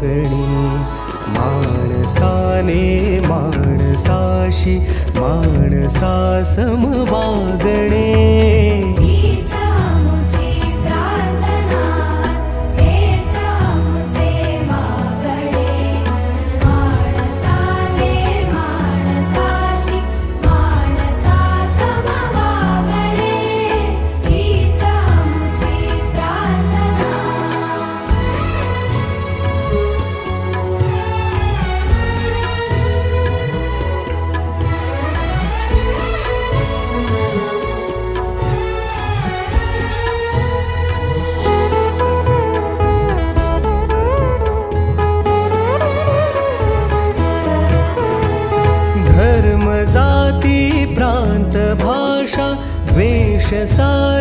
वागणे माणसाने माणसाशी माणसा सम वागणे हीच आमुची प्रार्थना हेच आमुचे मागणे माणसाने माणसाशी माणसा सम वागणे हीच आमुची प्रार्थना धर्म जाती प्रांत भाषा द्वेष सारे